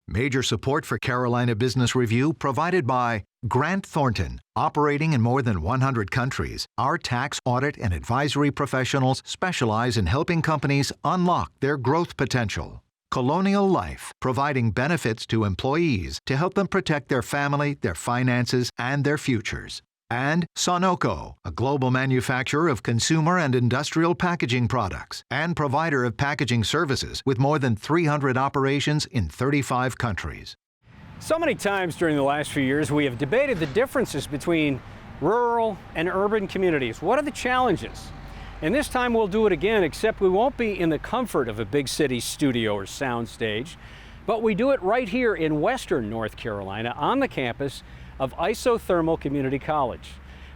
Major support for Carolina Business Review provided by Grant Thornton. Operating in more than 100 countries, our tax, audit, and advisory professionals specialize in helping companies unlock their growth potential. Colonial Life, providing benefits to employees to help them protect their family, their finances, and their futures. And Sonoco, a global manufacturer of consumer and industrial packaging products and provider of packaging services with more than 300 operations in 35 countries. So many times during the last few years, we have debated the differences between rural and urban communities. What are the challenges? And this time we'll do it again, except we won't be in the comfort of a big city studio or soundstage, but we do it right here in Western North Carolina on the campus of Isothermal Community College.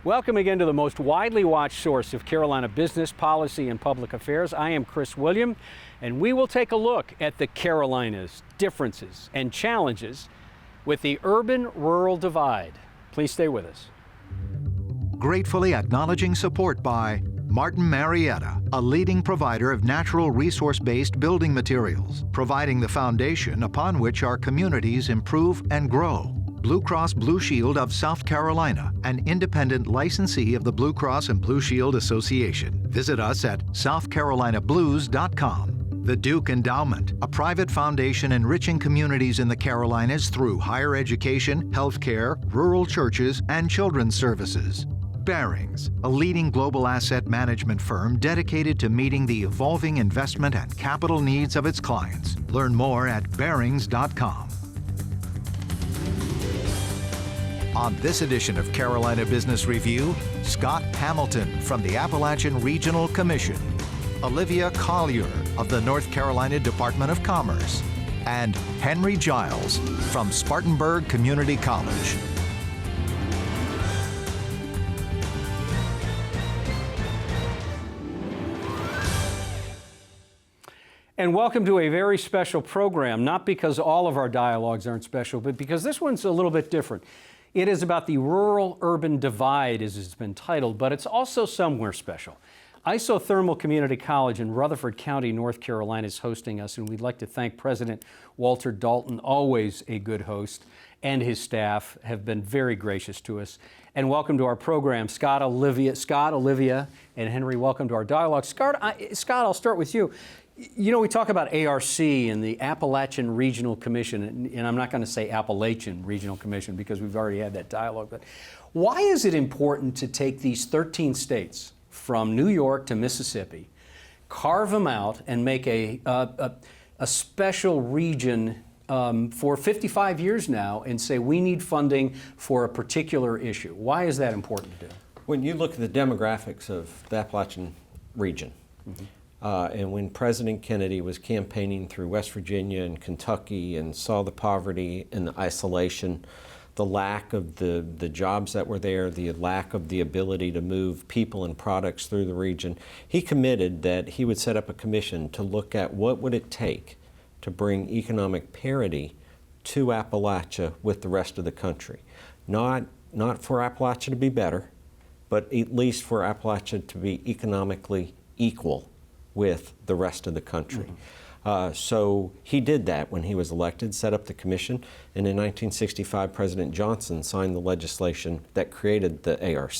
Welcome again to the most widely watched source of Carolina business, policy, and public affairs. I am Chris William, and we will take a look at the Carolinas' differences and challenges with the urban-rural divide. Please stay with us. Gratefully acknowledging support by Martin Marietta, a leading provider of natural resource-based building materials, providing the foundation upon which our communities improve and grow. Blue Cross Blue Shield of South Carolina, an independent licensee of the Blue Cross and Blue Shield Association. Visit us at southcarolinablues.com. The Duke Endowment, a private foundation enriching communities in the Carolinas through higher education, healthcare, rural churches, and children's services. Barings, a leading global asset management firm dedicated to meeting the evolving investment and capital needs of its clients. Learn more at barings.com. On this edition of Carolina Business Review, Scott Hamilton from the Appalachian Regional Commission, Olivia Collier of the North Carolina Department of Commerce, and Henry Giles from Spartanburg Community College. And welcome to a very special program, not because all of our dialogues aren't special, but because this one's a little bit different. It is about the rural-urban divide, as it's been titled, but it's also somewhere special. Isothermal Community College in Rutherford County, North Carolina is hosting us, and we'd like to thank President Walter Dalton, always a good host, and his staff have been very gracious to us. And welcome to our program, Scott, Olivia, and Henry. Welcome to our dialogue. Scott, I'll start with you. You know, we talk about ARC and the Appalachian Regional Commission, and I'm not going to say Appalachian Regional Commission because we've already had that dialogue, but why is it important to take these 13 states from New York to Mississippi, carve them out, and make a special region for 55 years now and say we need funding for a particular issue? Why is that important to do? When you look at the demographics of the Appalachian region, and when President Kennedy was campaigning through West Virginia and Kentucky and saw the poverty and the isolation, the lack of the jobs that were there, the lack of the ability to move people and products through the region, he committed that he would set up a commission to look at what would it take to bring economic parity to Appalachia with the rest of the country. Not for Appalachia to be better, but at least for Appalachia to be economically equal with the rest of the country. So he did that when he was elected, set up the commission, and in 1965 President Johnson signed the legislation that created the ARC.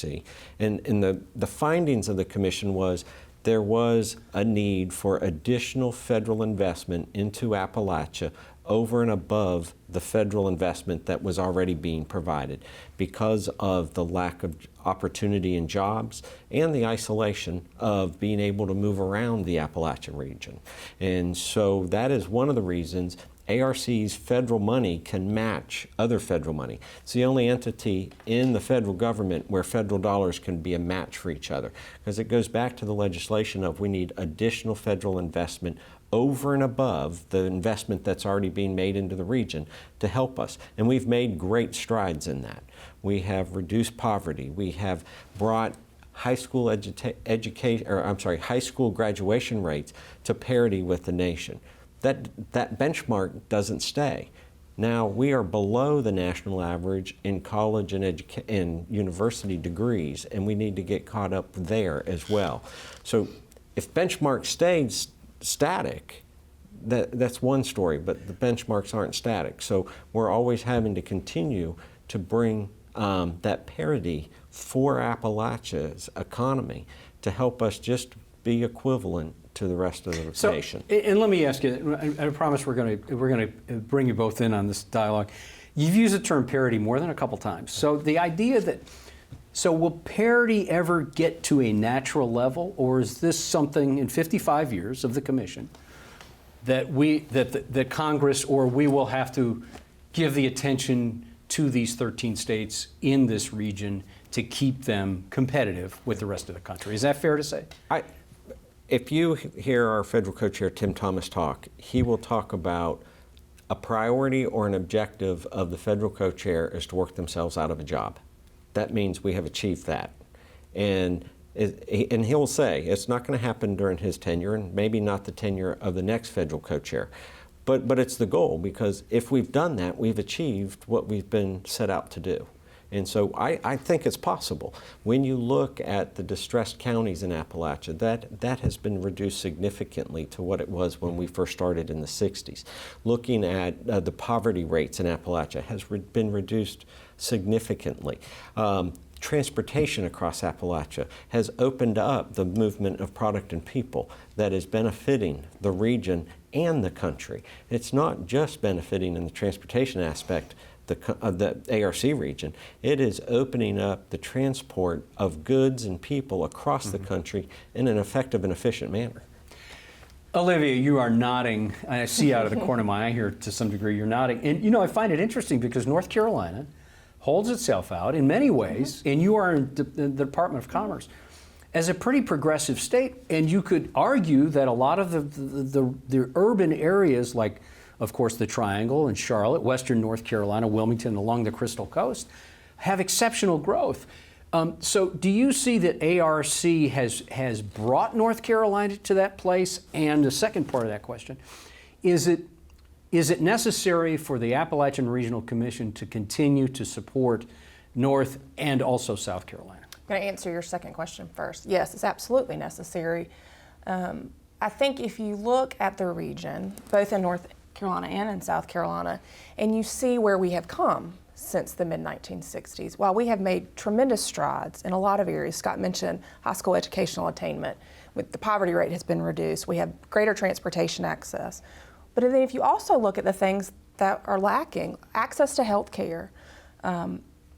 And the findings of the commission was there was a need for additional federal investment into Appalachia over and above the federal investment that was already being provided because of the lack of opportunity and jobs and the isolation of being able to move around the Appalachian region. And so that is one of the reasons ARC's federal money can match other federal money. It's the only entity in the federal government where federal dollars can be a match for each other, because it goes back to the legislation of we need additional federal investment over and above the investment that's already being made into the region to help us. And we've made great strides in that. We have reduced poverty. We have brought high school high school graduation rates to parity with the nation. That benchmark doesn't stay. Now we are below the national average in college and university degrees, and we need to get caught up there as well. So if benchmark stays static, that's one story, but the benchmarks aren't static. So we're always having to continue to bring that parity for Appalachia's economy to help us just be equivalent to the rest of the nation. And let me ask you, I promise we're going to bring you both in on this dialogue. You've used the term parity more than a couple times. So the idea that, so will parity ever get to a natural level, or is this something in 55 years of the Commission that that Congress or we will have to give the attention to these 13 states in this region to keep them competitive with the rest of the country? Is that fair to say? If you hear our federal co-chair Tim Thomas talk, he will talk about a priority or an objective of the federal co-chair is to work themselves out of a job. That means we have achieved that. And he'll say it's not going to happen during his tenure, and maybe not the tenure of the next federal co-chair. But it's the goal, because if we've done that, we've achieved what we've been set out to do. And so I think it's possible. When you look at the distressed counties in Appalachia, that has been reduced significantly to what it was when we first started in the 60s. Looking at the poverty rates in Appalachia has been reduced significantly. Transportation across Appalachia has opened up the movement of product and people that is benefiting the region and the country. It's not just benefiting in the transportation aspect of the ARC region. It is opening up the transport of goods and people across the country in an effective and efficient manner. Olivia, you are nodding. I see out of the corner of my eye here to some degree you're nodding. And you know, I find it interesting because North Carolina holds itself out in many ways, and you are in the Department of Commerce, as a pretty progressive state. And you could argue that a lot of the urban areas, like of course the Triangle and Charlotte, Western North Carolina, Wilmington, along the Crystal Coast, have exceptional growth. So do you see that ARC has brought North Carolina to that place? And the second part of that question, is it necessary for the Appalachian Regional Commission to continue to support North and also South Carolina? I'm going to answer your second question first. Yes, it's absolutely necessary. I think if you look at the region, both in North Carolina and in South Carolina, and you see where we have come since the mid-1960s, while we have made tremendous strides in a lot of areas, Scott mentioned high school educational attainment, with the poverty rate has been reduced, we have greater transportation access. But then if you also look at the things that are lacking, access to health care,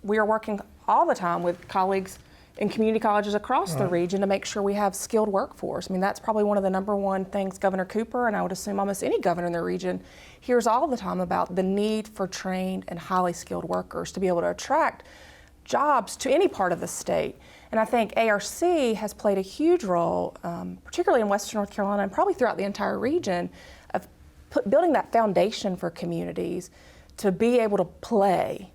we are working all the time with colleagues in community colleges across the region to make sure we have skilled workforce. I mean, that's probably one of the number one things Governor Cooper, and I would assume almost any governor in the region, hears all the time about the need for trained and highly skilled workers to be able to attract jobs to any part of the state. And I think ARC has played a huge role, particularly in Western North Carolina and probably throughout the entire region, of building that foundation for communities to be able to play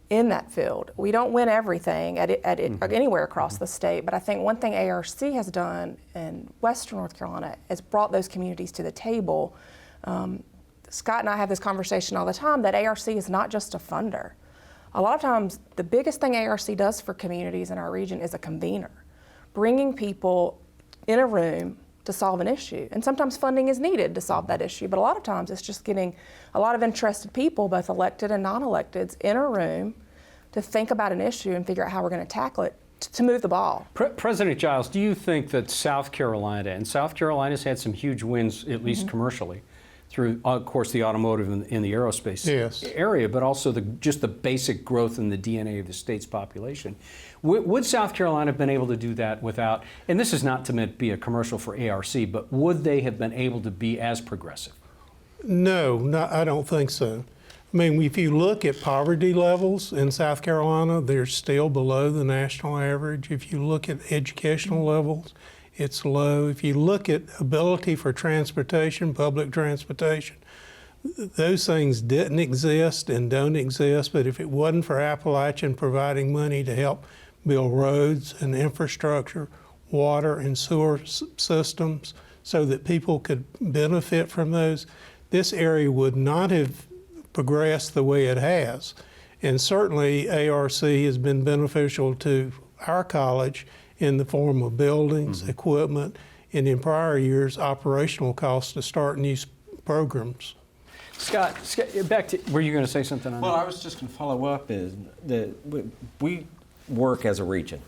in that field. We don't win everything anywhere across the state, but I think one thing ARC has done in Western North Carolina is brought those communities to the table. Scott and I have this conversation all the time that ARC is not just a funder. A lot of times, the biggest thing ARC does for communities in our region is a convener, bringing people in a room to solve an issue. And sometimes funding is needed to solve that issue, but a lot of times it's just getting a lot of interested people, both elected and non-electeds, in a room to think about an issue and figure out how we're going to tackle it to move the ball. President Giles, do you think that South Carolina's had some huge wins, at least commercially, through, of course, the automotive and the aerospace area, but also just the basic growth in the DNA of the state's population. Would South Carolina have been able to do that without, and this is not to be a commercial for ARC, but would they have been able to be as progressive? No, I don't think so. I mean, if you look at poverty levels in South Carolina, they're still below the national average. If you look at educational levels, it's low. If you look at ability for transportation, public transportation, those things didn't exist and don't exist, but if it wasn't for Appalachian providing money to help build roads and infrastructure, water and sewer systems so that people could benefit from those, this area would not have progressed the way it has. And certainly ARC has been beneficial to our college in the form of buildings, equipment, and in prior years, operational costs to start new programs. Scott, back to, were you going to say something on Well, that? I was just going to follow up is that we work as a region.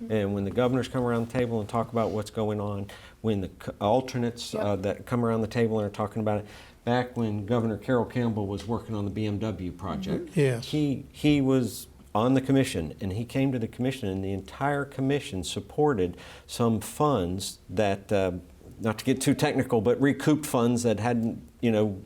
And when the governors come around the table and talk about what's going on, when the alternates that come around the table and are talking about it, back when Governor Carroll Campbell was working on the BMW project, Yes. he was on the commission, and he came to the commission, and the entire commission supported some funds that, not to get too technical, but recouped funds that hadn't,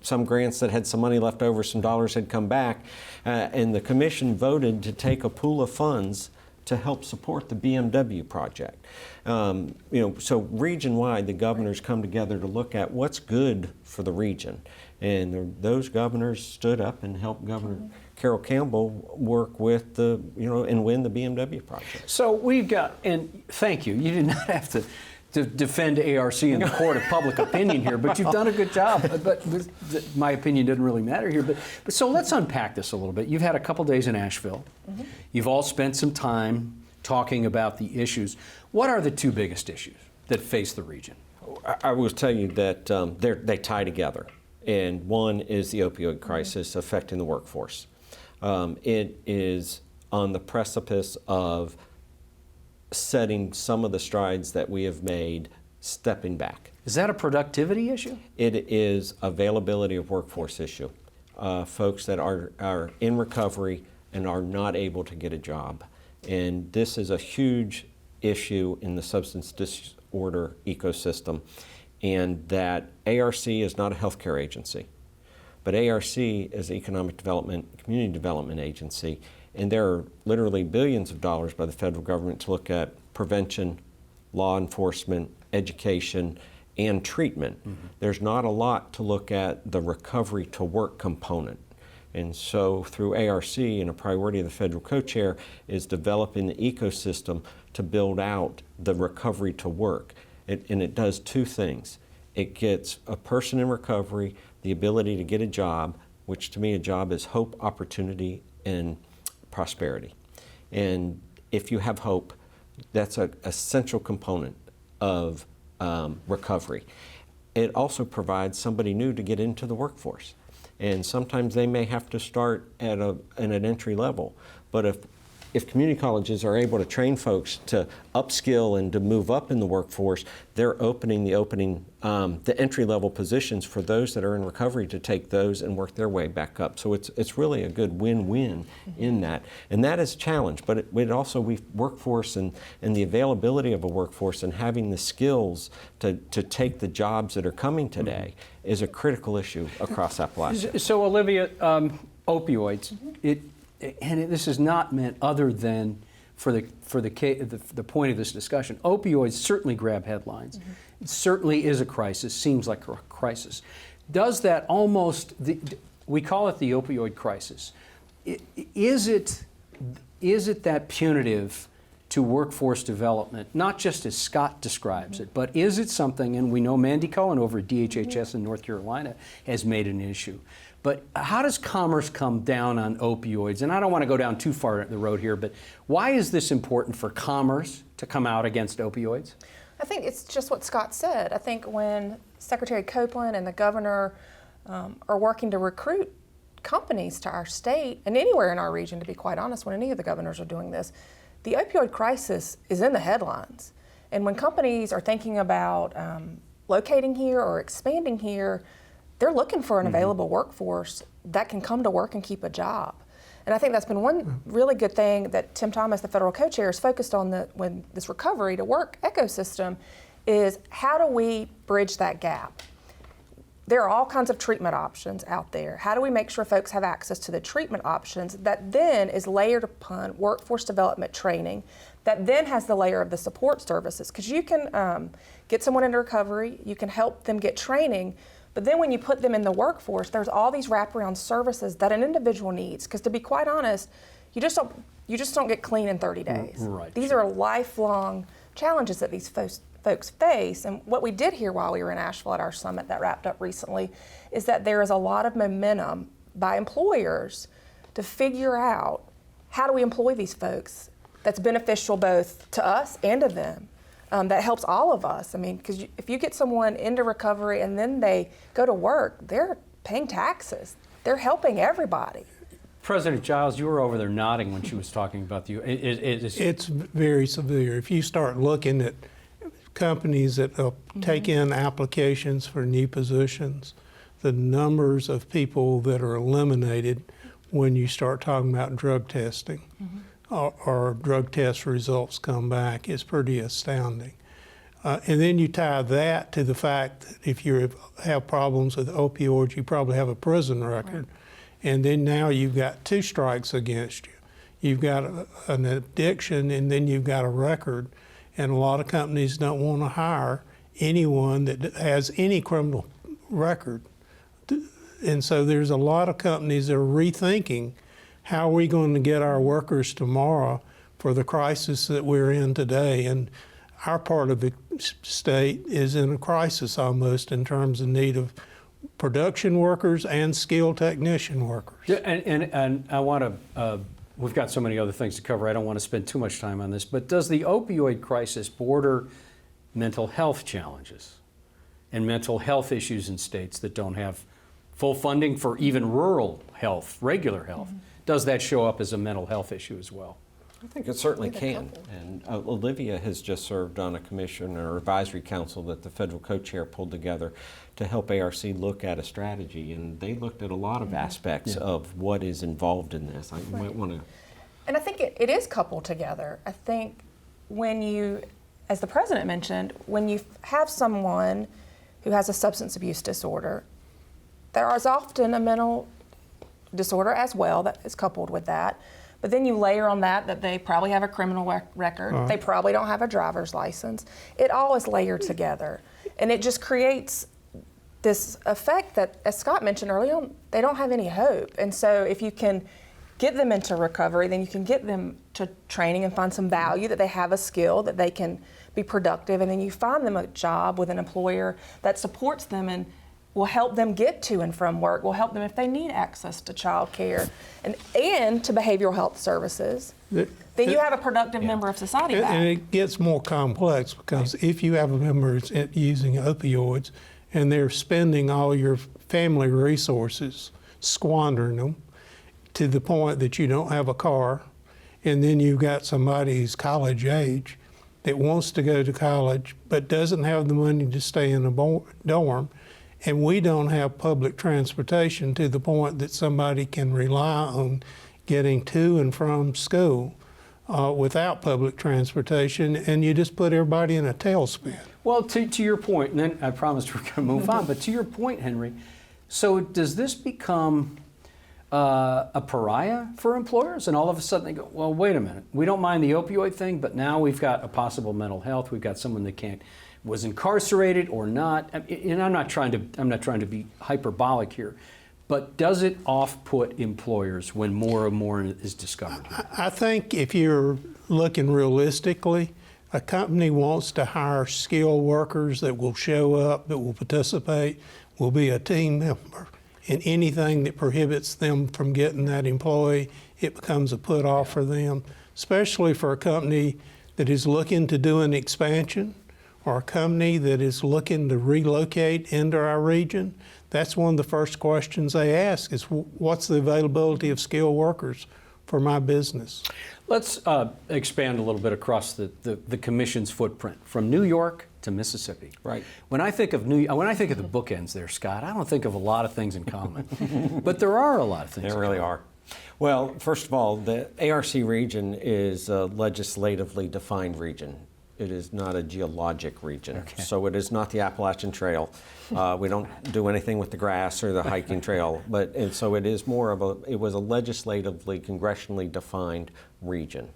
some grants that had some money left over, some dollars had come back, and the commission voted to take a pool of funds to help support the BMW project. So region-wide, the governors come together to look at what's good for the region. And those governors stood up and helped Governor Carroll Campbell work with and win the BMW project. So we've got, and thank you, you did not have to defend ARC in the court of public opinion here, but you've done a good job. But my opinion doesn't really matter here. But so let's unpack this a little bit. You've had a couple days in Asheville. Mm-hmm. You've all spent some time talking about the issues. What are the two biggest issues that face the region? I will tell you that they tie together. And one is the opioid crisis affecting the workforce. It is on the precipice of setting some of the strides that we have made, stepping back. Is that a productivity issue? It is availability of workforce issue. Folks that are in recovery and are not able to get a job. And this is a huge issue in the substance disorder ecosystem, and that ARC is not a healthcare agency, but ARC is an economic development, community development agency. And there are literally billions of dollars by the federal government to look at prevention, law enforcement, education, and treatment. Mm-hmm. There's not a lot to look at the recovery to work component. And so through ARC, and a priority of the federal co-chair is developing the ecosystem to build out the recovery to work. And it does two things. It gets a person in recovery the ability to get a job, which to me a job is hope, opportunity, and prosperity. And if you have hope, that's an essential component of recovery. It also provides somebody new to get into the workforce. And sometimes they may have to start at an entry level. But if community colleges are able to train folks to upskill and to move up in the workforce, they're opening the entry level positions for those that are in recovery to take those and work their way back up. So it's really a good win-win in that. And that is a challenge, but it also, workforce and the availability of a workforce and having the skills to take the jobs that are coming today is a critical issue across Appalachia. So Olivia, opioids, this is not meant other than for the point of this discussion. Opioids certainly grab headlines. Mm-hmm. It certainly is a crisis, seems like a crisis. Does that we call it the opioid crisis. Is it that punitive to workforce development, not just as Scott describes it, but is it something, and we know Mandy Cohen over at DHHS in North Carolina has made an issue. But how does commerce come down on opioids? And I don't want to go down too far the road here, but why is this important for commerce to come out against opioids? I think it's just what Scott said. I think when Secretary Copeland and the governor are working to recruit companies to our state, and anywhere in our region, to be quite honest, when any of the governors are doing this, the opioid crisis is in the headlines. And when companies are thinking about locating here or expanding here, they're looking for an available workforce that can come to work and keep a job. And I think that's been one really good thing that Tim Thomas, the federal co-chair, is focused on when this recovery to work ecosystem is how do we bridge that gap? There are all kinds of treatment options out there. How do we make sure folks have access to the treatment options that then is layered upon workforce development training that then has the layer of the support services? Because you can get someone into recovery, you can help them get training, but then when you put them in the workforce, there's all these wraparound services that an individual needs. Because to be quite honest, you just don't get clean in 30 days. Right. These are lifelong challenges that these folks face. And what we did here while we were in Asheville at our summit that wrapped up recently is that there is a lot of momentum by employers to figure out how do we employ these folks that's beneficial both to us and to them. that helps all of us. I mean, because if you get someone into recovery and then they go to work, they're paying taxes. They're helping everybody. President Giles, you were over there nodding when she was talking about the. It's very severe. If you start looking at companies that take in applications for new positions, the numbers of people that are eliminated when you start talking about drug testing or drug test results come back is pretty astounding. And then you tie that to the fact that if you have problems with opioids, you probably have a prison record. Right. And then now you've got 2 strikes against you. You've got an addiction, and then you've got a record. And a lot of companies don't want to hire anyone that has any criminal record. And so there's a lot of companies that are rethinking how are we going to get our workers tomorrow for the crisis that we're in today. And our part of the state is in a crisis almost in terms of need of production workers and skilled technician workers. Yeah, and I want to, we've got so many other things to cover, I don't want to spend too much time on this, but does the opioid crisis border mental health challenges and mental health issues in states that don't have full funding for even rural health, regular health? Does that show up as a mental health issue as well? I think it certainly can. And Olivia has just served on a commission or advisory council that the federal co-chair pulled together to help ARC look at a strategy. And they looked at a lot of aspects of what is involved in this. I might want to. And I think it is coupled together. I think when you, as the president mentioned, when you have someone who has a substance abuse disorder, there is often a mental disorder as well that is coupled with that. But then you layer on that they probably have a criminal record, they probably don't have a driver's license. It all is layered together. And it just creates this effect that, as Scott mentioned earlier on, they don't have any hope. And so if you can get them into recovery, then you can get them to training and find some value, that they have a skill, that they can be productive, and then you find them a job with an employer that supports them and will help them get to and from work, will help them if they need access to child care and to behavioral health services. Then you have a productive member of society back. And it gets more complex because if you have a member using opioids and they're spending all your family resources, squandering them to the point that you don't have a car, and then you've got somebody who's college age that wants to go to college but doesn't have the money to stay in a dorm, and we don't have public transportation to the point that somebody can rely on getting to and from school without public transportation, and you just put everybody in a tailspin. Well, to your point, and then I promised we're going to move on, but to your point, Henry, so does this become a pariah for employers? And all of a sudden they go, well, wait a minute, we don't mind the opioid thing, but now we've got a possible mental health, we've got someone that was incarcerated or not. And I'm not trying to be hyperbolic here, but does it off-put employers when more and more is discovered? I think if you're looking realistically, a company wants to hire skilled workers that will show up, that will participate, will be a team member. And anything that prohibits them from getting that employee, it becomes a put-off for them, especially for a company that is looking to do an expansion or a company that is looking to relocate into our region. That's one of the first questions they ask is, what's the availability of skilled workers for my business? Let's expand a little bit across the Commission's footprint, from New York to Mississippi. Right. When I think of the bookends there, Scott, I don't think of a lot of things in common, but there are a lot of things. There really are. Well, first of all, the ARC region is a legislatively defined region. It is not a geologic region. Okay. So it is not the Appalachian Trail. We don't do anything with the grass or the hiking trail, and so it is more of it was a legislatively, congressionally defined region.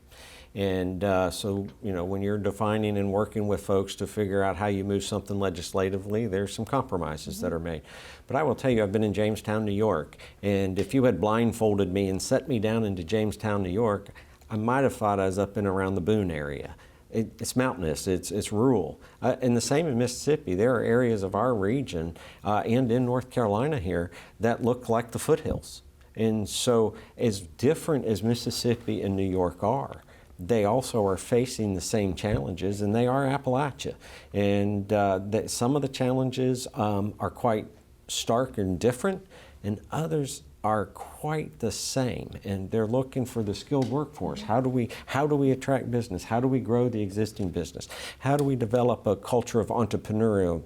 And so, when you're defining and working with folks to figure out how you move something legislatively, there's some compromises that are made. But I will tell you, I've been in Jamestown, New York, and if you had blindfolded me and set me down into Jamestown, New York, I might have thought I was up and around the Boone area. It's mountainous, it's rural. And the same in Mississippi. There are areas of our region and in North Carolina here that look like the foothills. And so as different as Mississippi and New York are, they also are facing the same challenges, and they are Appalachia. And some of the challenges are quite stark and different, and others are quite the same, and they're looking for the skilled workforce. How do we attract business? How do we grow the existing business? How do we develop a culture of entrepreneurial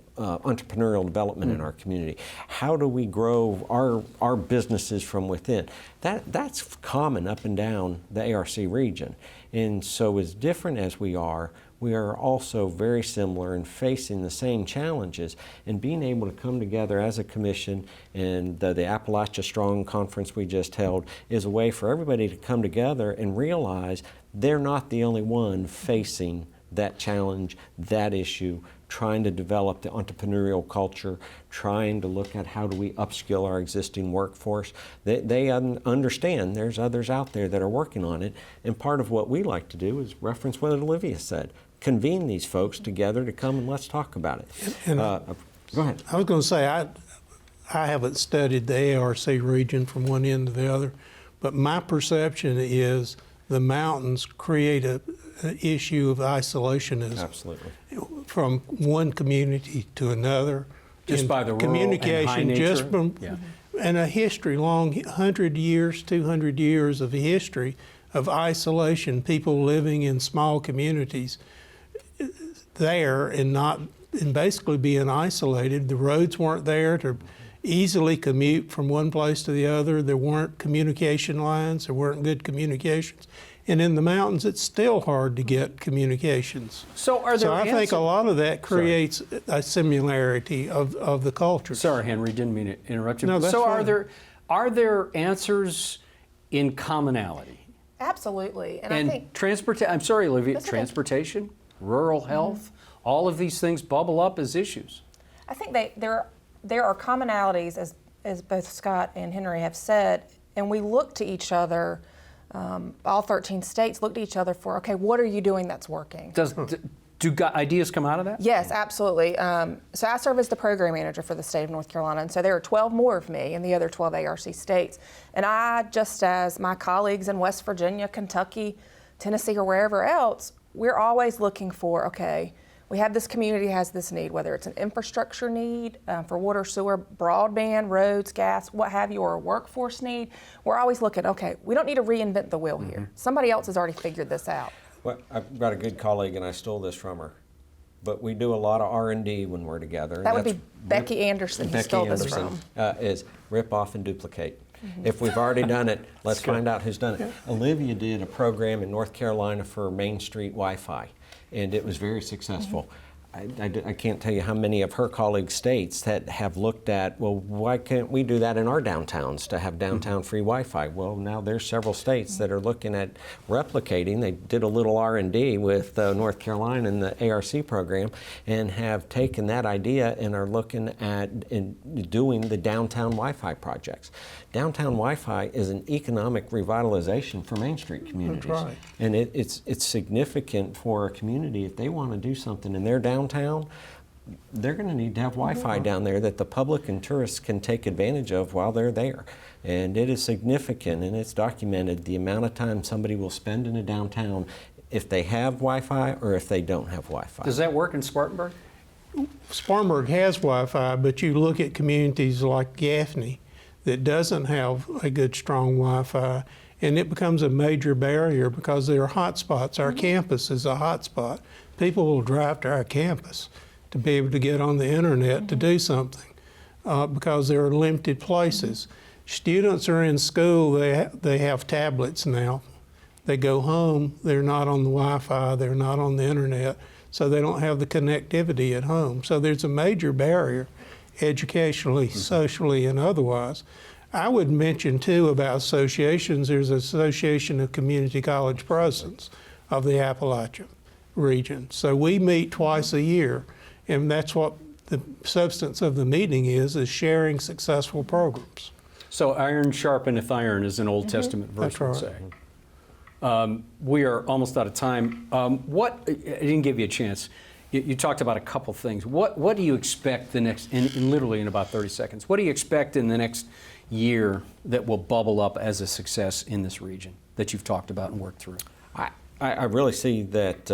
development in our community? How do we grow our businesses from within? That's common up and down the ARC region. And so as different as we are also very similar and facing the same challenges, and being able to come together as a commission, and the Appalachia Strong Conference we just held is a way for everybody to come together and realize they're not the only one facing that challenge, that issue, trying to develop the entrepreneurial culture, trying to look at how do we upskill our existing workforce. They understand there's others out there that are working on it, and part of what we like to do is reference what Olivia said. Convene these folks together to come and let's talk about it. And go ahead. I was going to say, I haven't studied the ARC region from one end to the other, but my perception is the mountains create an issue of isolationism. Absolutely. From one community to another. Just and by the rural communication, and high nature. just from, and a history, long 100 years, 200 years of history of isolation, people living in small communities there and basically being isolated. The roads weren't there to easily commute from one place to the other. There weren't communication lines. There weren't good communications. And in the mountains, it's still hard to get communications. So I think a lot of that creates a similarity of the cultures. Sorry, Henry, didn't mean to interrupt you. No, that's so fine. are there answers in commonality? Absolutely. And I And think I'm sorry, Olivia, That's okay. transportation, rural health, all of these things bubble up as issues. I think there are commonalities, as both Scott and Henry have said, and we look to each other. All 13 states look to each other for, okay, what are you doing that's working? Do ideas come out of that? Yes, absolutely. So I serve as the program manager for the state of North Carolina, and so there are 12 more of me in the other 12 ARC states. And I, just as my colleagues in West Virginia, Kentucky, Tennessee, or wherever else, we're always looking for, okay, we have this community has this need, whether it's an infrastructure need for water, sewer, broadband, roads, gas, what have you, or a workforce need. We're always looking, okay, we don't need to reinvent the wheel here. Somebody else has already figured this out. Well, I've got a good colleague, and I stole this from her, but we do a lot of R&D when we're together. That would be Becky Anderson who stole this from. Is rip off and duplicate. If we've already done it, let's find out who's done it. Olivia did a program in North Carolina for Main Street Wi-Fi, and it was very successful. I can't tell you how many of her colleague states that have looked at, well, why can't we do that in our downtowns to have downtown free Wi-Fi? Well, now there's several states that are looking at replicating. They did a little R&D with North Carolina in the ARC program and have taken that idea and are looking at doing the downtown Wi-Fi projects. Downtown Wi-Fi is an economic revitalization for Main Street communities. That's right. And it's significant for a community if they want to do something in their downtown. They're going to need to have Wi-Fi down there that the public and tourists can take advantage of while they're there. And it is significant, and it's documented the amount of time somebody will spend in a downtown if they have Wi-Fi or if they don't have Wi-Fi. Does that work in Spartanburg? Spartanburg has Wi-Fi, but you look at communities like Gaffney that doesn't have a good, strong Wi-Fi, and it becomes a major barrier because there are hotspots. Our campus is a hotspot. People will drive to our campus to be able to get on the internet to do something because there are limited places. Students are in school, they have tablets now. They go home, they're not on the Wi-Fi, they're not on the internet, so they don't have the connectivity at home. So there's a major barrier educationally, socially, and otherwise. I would mention too about associations. There's an Association of Community College Presidents of the Appalachian Region. So we meet twice a year, and that's what the substance of the meeting is sharing successful programs. So iron sharpeneth iron is an Old Testament verse, That's would right. say. We are almost out of time. I didn't give you a chance. You talked about a couple things. What do you expect the next, in literally in about 30 seconds, what do you expect in the next year that will bubble up as a success in this region that you've talked about and worked through? I really see that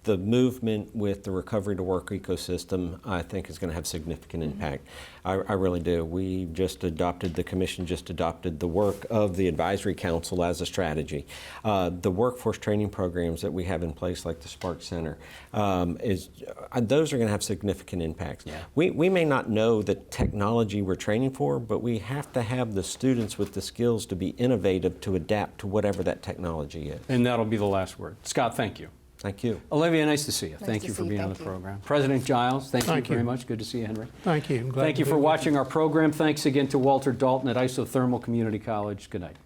the movement with the recovery to work ecosystem, I think, is going to have significant impact. I really do. The commission just adopted the work of the advisory council as a strategy. The workforce training programs that we have in place, like the Spark Center, those are going to have significant impacts. Yeah. We may not know the technology we're training for, but we have to have the students with the skills to be innovative to adapt to whatever that technology is. And that'll be the last word. Scott, thank you. Thank you. Olivia, nice to see you. Nice Thank to you for see you. being on Thank the you. program. President Giles, thank Thank you very you. much. Good to see you, Henry. Thank you. I'm glad Thank to you be for with watching our program. Thanks again to Walter Dalton at Isothermal Community College. Good night.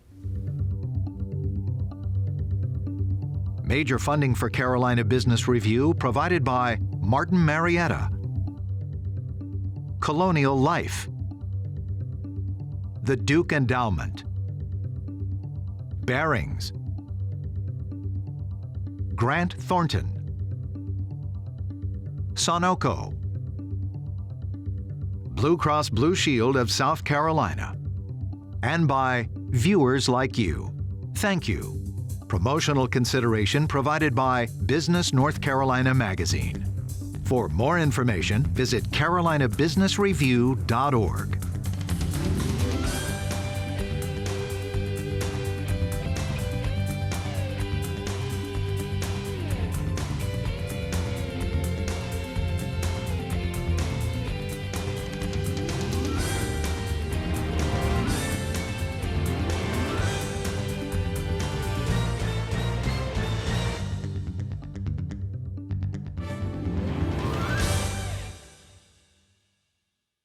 Major funding for Carolina Business Review provided by Martin Marietta, Colonial Life, the Duke Endowment, Barings, Grant Thornton, Sonoco, Blue Cross Blue Shield of South Carolina, and by viewers like you. Thank you. Promotional consideration provided by Business North Carolina Magazine. For more information, visit carolinabusinessreview.org.